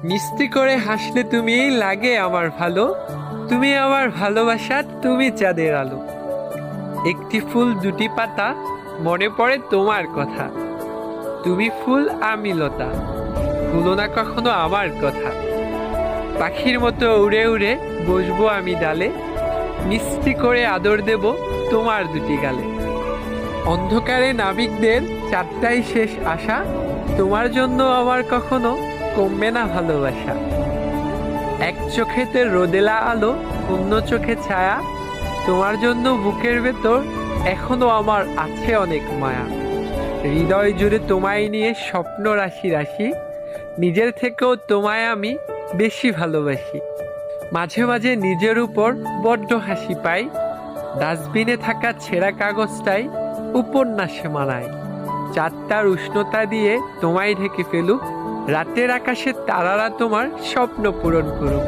মিষ্টি করে হাসলে তুমি লাগে আমার ভালো, তুমি আমার ভালোবাসা, তুমি চাঁদের আলো। একটি ফুল দুটি পাতা, মনে পড়ে তোমার কথা। তুমি ফুল আমি লতা, ভুলো না কখনো আমার কথা। পাখির মতো উড়ে উড়ে বসবো আমি ডালে, মিষ্টি করে আদর দেব তোমার দুটি গালে। অন্ধকারে নাবিকদের চারটাই শেষ আশা, তোমার জন্য আমার কখনো কমবে না ভালোবাসা। এক চোখেতে রোদেলা আলো, অন্য চোখে ছায়া, তোমার জন্য বুকের ভেতর এখনো আমার আছে অনেক মায়া। হৃদয় জুড়ে তোমায় নিয়ে স্বপ্ন রাশি রাশি, নিজের থেকেও তোমায় আমি বেশি ভালোবাসি। মাঝে মাঝে নিজের উপর বড্ড হাসি পাই, ডাস্টবিনে থাকা ছেঁড়া কাগজটাই উপন্যাসে মানায়। চারটার উষ্ণতা দিয়ে তোমায় ঢেকে ফেলুক, রাতের আকাশে তারারা তোমার স্বপ্ন পূরণ করুক।